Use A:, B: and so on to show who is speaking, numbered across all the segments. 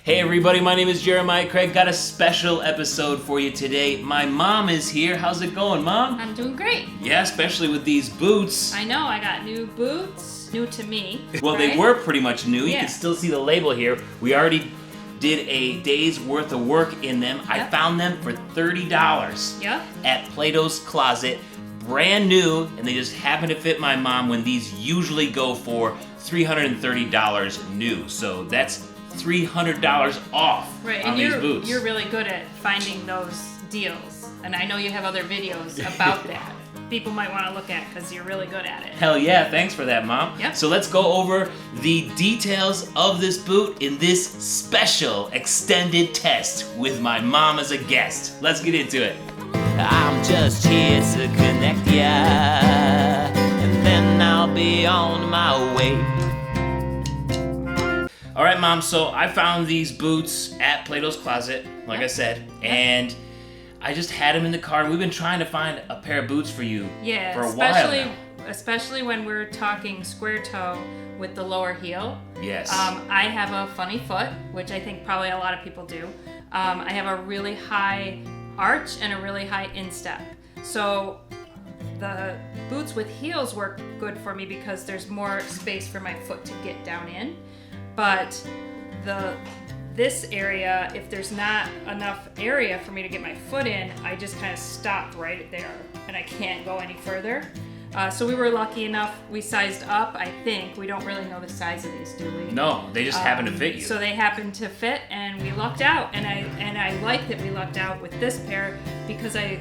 A: Hey everybody, my name is Jeremiah Craig. Got a special episode for you today. My mom is here. How's it going, Mom?
B: I'm doing great.
A: Yeah, especially with these boots.
B: I know, I got new boots. New to me.
A: Well,
B: right?
A: They were pretty much new.
B: Yeah.
A: You can still see the label here. We already did a day's worth of work in them. Yep. I found them for $30 at Plato's Closet. Brand new, and they just happen to fit my mom when these usually go for $330 new. So that's $300 off on these boots.
B: You're really good at finding those deals, and I know you have other videos about that. People might want to look at because you're really good at it.
A: Hell yeah, thanks for that, Mom.
B: Yep.
A: So let's go over the details of this boot in this special extended test with my mom as a guest. Let's get into it. I'm just here to connect ya, and then I'll be on my way. All right, Mom, so I found these boots at Plato's Closet, like I said, and I just had them in the car. We've been trying to find a pair of boots for you for a while now.
B: Especially when we're talking square toe with the lower heel.
A: Yes.
B: I have a funny foot, which I think probably a lot of people do. I have a really high arch and a really high instep. So the boots with heels work good for me because there's more space for my foot to get down in. But this area, if there's not enough area for me to get my foot in, I just kind of stop right there and I can't go any further. So we were lucky enough, we sized up, I think. We don't really know the size of these, do we?
A: No, they just happen to fit you.
B: So they happened to fit and we lucked out. And I like that we lucked out with this pair because I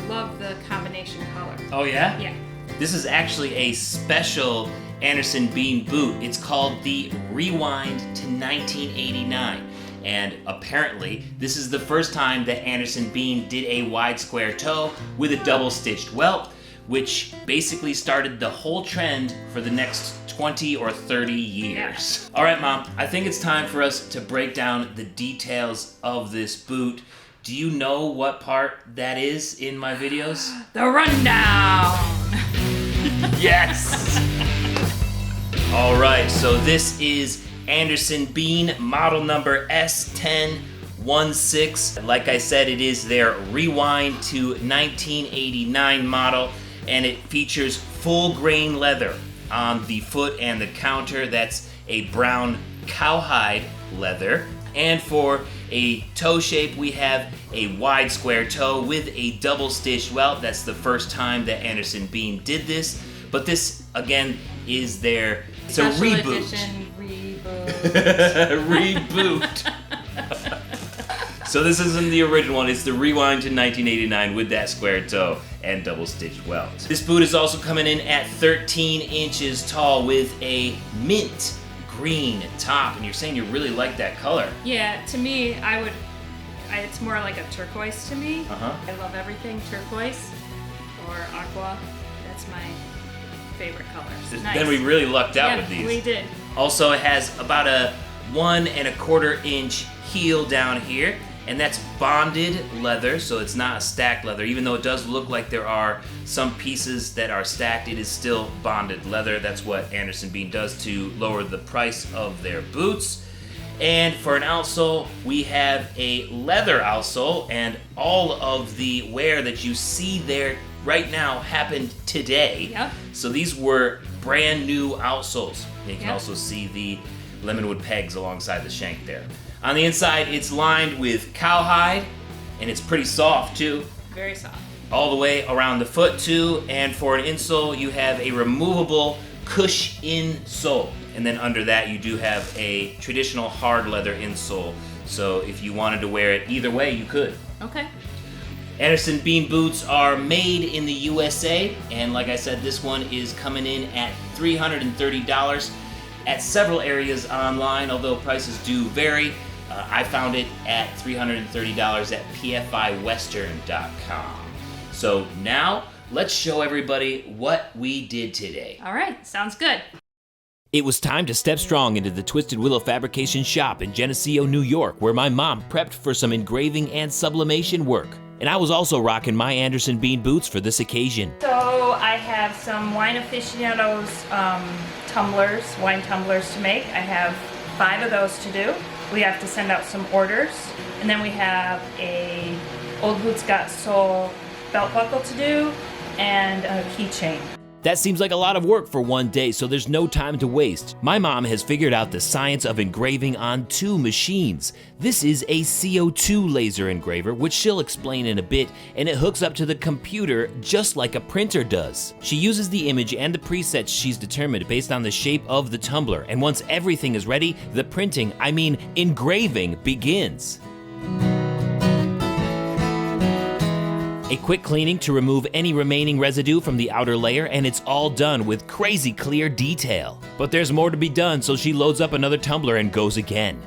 B: love the combination color.
A: Oh yeah?
B: Yeah.
A: This is actually a special Anderson Bean boot. It's called the Rewind to 1989. And apparently, this is the first time that Anderson Bean did a wide square toe with a double stitched welt, which basically started the whole trend for the next 20 or 30 years. Yeah. All right, Mom, I think it's time for us to break down the details of this boot. Do you know what part that is in my videos?
B: The rundown!
A: Yes! All right, so this is Anderson Bean model number S1016. Like I said, it is their Rewind to 1989 model, and it features full grain leather on the foot and the counter. That's a brown cowhide leather. And for a toe shape, we have a wide square toe with a double stitched welt. That's the first time that Anderson Bean did this. But this, again, is their
B: Special
A: reboot.
B: Edition reboot.
A: Reboot. So this isn't the original one, it's the Rewind to 1989 with that square toe and double stitched welt. This boot is also coming in at 13 inches tall with a mint green top, and you're saying you really like that color.
B: Yeah, to me, it's more like a turquoise to me. I love everything turquoise or aqua. That's my favorite color. Nice.
A: Then we really lucked out with these.
B: We did.
A: Also, it has about a 1 1/4 inch heel down here, and that's bonded leather, so it's not a stacked leather. Even though it does look like there are some pieces that are stacked, it is still bonded leather. That's what Anderson Bean does to lower the price of their boots. And for an outsole, we have a leather outsole, and all of the wear that you see there right now happened today.
B: Yep.
A: So these were brand new outsoles. You can also see the lemonwood pegs alongside the shank there. On the inside, it's lined with cowhide, and it's pretty soft too.
B: Very soft.
A: All the way around the foot too, and for an insole, you have a removable cush insole. And then under that, you do have a traditional hard leather insole. So if you wanted to wear it either way, you could.
B: Okay.
A: Anderson Bean boots are made in the USA, and like I said, this one is coming in at $330 at several areas online, although prices do vary. I found it at $330 at pfiwestern.com. So now, let's show everybody what we did today.
B: All right, sounds good.
A: It was time to step strong into the Twisted Willow Fabrication shop in Geneseo, New York, where my mom prepped for some engraving and sublimation work. And I was also rocking my Anderson Bean boots for this occasion.
B: So I have some Wine Aficionados wine tumblers to make. I have 5 of those to do. we have to send out some orders. And then we have a Old Boots Got Soul belt buckle to do and a keychain.
A: That seems like a lot of work for one day, so there's no time to waste. My mom has figured out the science of engraving on 2 machines. This is a CO2 laser engraver, which she'll explain in a bit, and it hooks up to the computer just like a printer does. She uses the image and the presets she's determined based on the shape of the tumbler, and once everything is ready, the printing, engraving, begins. A quick cleaning to remove any remaining residue from the outer layer, and it's all done with crazy clear detail. But there's more to be done, so she loads up another tumbler and goes again.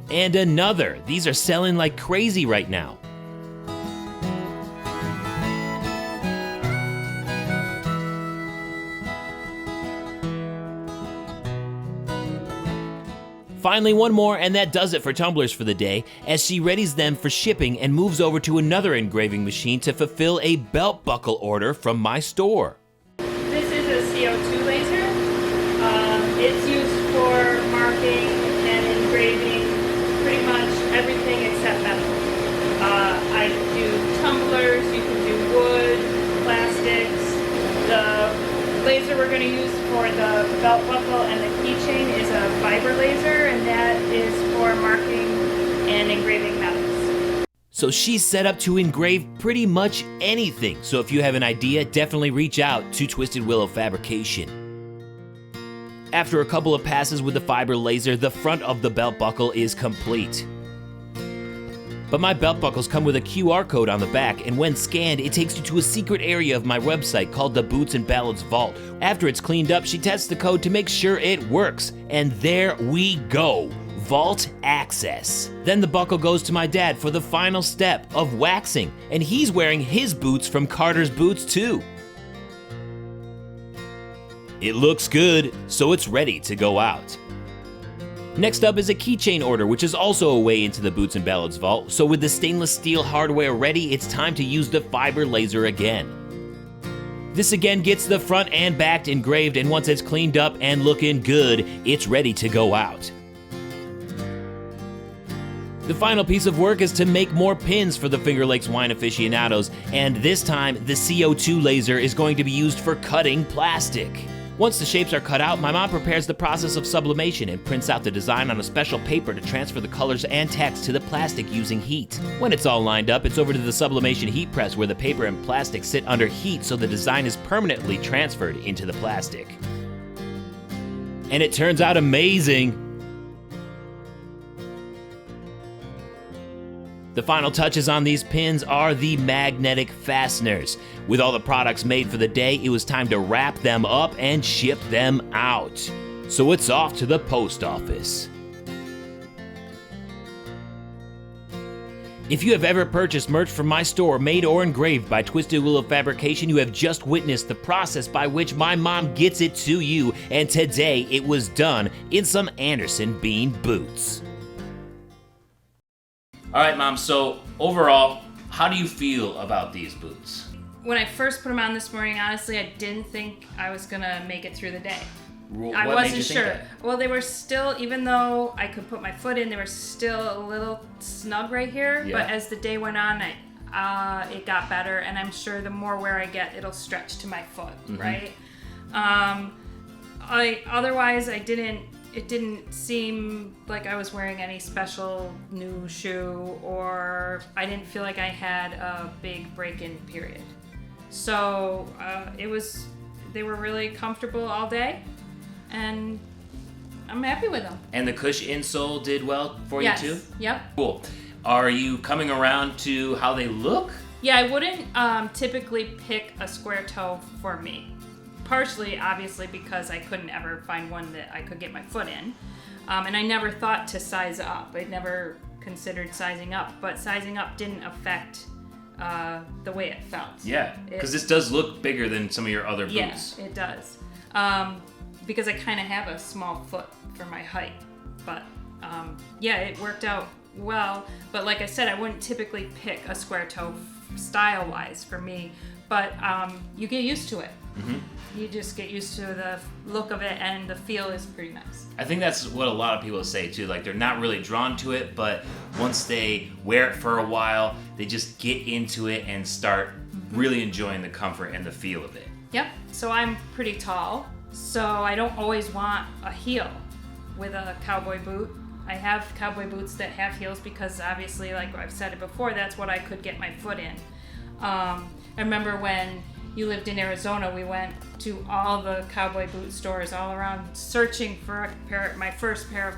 A: And another. These are selling like crazy right now. Finally, one more, and that does it for tumblers for the day, as she readies them for shipping and moves over to another engraving machine to fulfill a belt buckle order from my store.
B: This is a CO2 laser. It's used for marking and engraving pretty much everything except metal. I do tumblers, you can do wood, plastics. The laser we're going to use for the belt buckle and the keychain is a fiber laser, and that is for marking and engraving metals.
A: So she's set up to engrave pretty much anything. So if you have an idea, definitely reach out to Twisted Willow Fabrication. After a couple of passes with the fiber laser, the front of the belt buckle is complete. But my belt buckles come with a QR code on the back, and when scanned, it takes you to a secret area of my website called the Boots and Ballads Vault. After it's cleaned up, she tests the code to make sure it works. And there we go. Vault access. Then the buckle goes to my dad for the final step of waxing, and he's wearing his boots from Carter's Boots too. It looks good, so it's ready to go out. Next up is a keychain order, which is also a way into the Boots and Ballads vault, so with the stainless steel hardware ready, it's time to use the fiber laser again. This again gets the front and back engraved, and once it's cleaned up and looking good, it's ready to go out. The final piece of work is to make more pins for the Finger Lakes wine aficionados, and this time the CO2 laser is going to be used for cutting plastic. Once the shapes are cut out, my mom prepares the process of sublimation and prints out the design on a special paper to transfer the colors and text to the plastic using heat. When it's all lined up, it's over to the sublimation heat press where the paper and plastic sit under heat so the design is permanently transferred into the plastic. And it turns out amazing. The final touches on these pins are the magnetic fasteners. With all the products made for the day, it was time to wrap them up and ship them out. So it's off to the post office. If you have ever purchased merch from my store made or engraved by Twisted Willow Fabrication, you have just witnessed the process by which my mom gets it to you, and today it was done in some Anderson Bean boots. All right, Mom, so overall, how do you feel about these boots?
B: When I first put them on this morning, honestly, I didn't think I was going to make it through the day. I wasn't sure. Well, they were still, even though I could put my foot in, they were still a little snug right here. Yeah. But as the day went on, it got better, and I'm sure the more wear I get, it'll stretch to my foot, right? Otherwise, it didn't seem like I was wearing any special new shoe, or I didn't feel like I had a big break-in period. So they were really comfortable all day, and I'm happy with them.
A: And the Cush insole did well for you too?
B: Yep.
A: Cool. Are you coming around to how they look?
B: Yeah, I wouldn't typically pick a square toe for me. Partially, obviously, because I couldn't ever find one that I could get my foot in. And I never thought to size up. I never considered sizing up, but sizing up didn't affect the way it felt. Yeah, because this does look bigger than some of your other boots. Yeah, it does. Because I kind of have a small foot for my height. But yeah, it worked out well. But like I said, I wouldn't typically pick a square toe style-wise for me. But you get used to it. You just get used to the look of it, and the feel is pretty nice.
A: I think that's what a lot of people say too. Like they're not really drawn to it, but once they wear it for a while, they just get into it and start really enjoying the comfort and the feel of it.
B: Yep. So I'm pretty tall, so I don't always want a heel with a cowboy boot. I have cowboy boots that have heels because obviously, like I've said it before, that's what I could get my foot in. I remember when you lived in Arizona, we went to all the cowboy boot stores all around searching for a pair. My first pair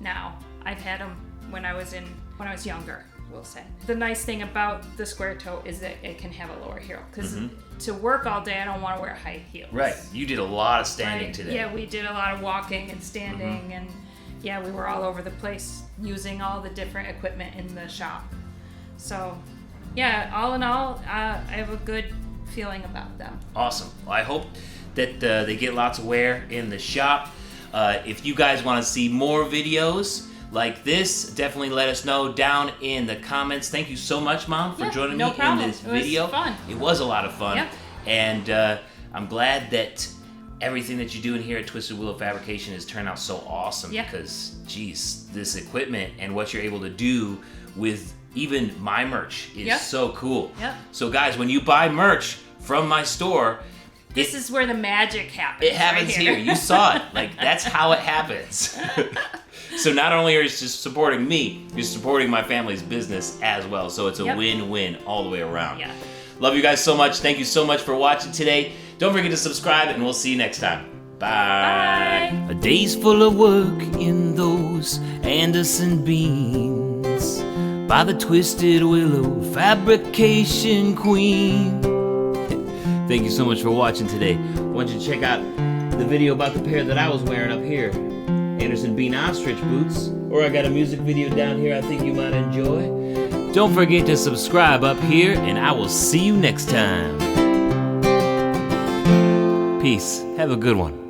B: now. I've had them when I was younger, we'll say. The nice thing about the square toe is that it can have a lower heel, because to work all day, I don't want to wear high heels.
A: Right. You did a lot of standing today.
B: Yeah, we did a lot of walking and standing, and yeah, we were all over the place using all the different equipment in the shop. So, yeah, all in all, I have a good feeling about them.
A: Awesome. Well, I hope that they get lots of wear in the shop. If you guys want to see more videos like this, definitely let us know down in the comments. Thank you so much, Mom, for joining me in this video.
B: It was fun.
A: It was a lot of fun.
B: Yep.
A: And I'm glad that everything that you're doing here at Twisted Willow Fabrication has turned out so awesome.
B: Yeah.
A: Because, geez, this equipment and what you're able to do with even my merch is so cool.
B: Yep.
A: So guys, when you buy merch from my store,
B: this is where the magic happens.
A: It happens here. You saw it. Like, that's how it happens. So not only are you just supporting me, you're supporting my family's business as well. So it's a win-win all the way around.
B: Yeah.
A: Love you guys so much. Thank you so much for watching today. Don't forget to subscribe, and we'll see you next time. Bye.
B: Bye.
A: A day's full of work in those Anderson beans by the Twisted Willow Fabrication Queen. Thank you so much for watching today. I want you to check out the video about the pair that I was wearing up here. Anderson Bean ostrich boots. Or I got a music video down here I think you might enjoy. Don't forget to subscribe up here, and I will see you next time. Peace. Have a good one.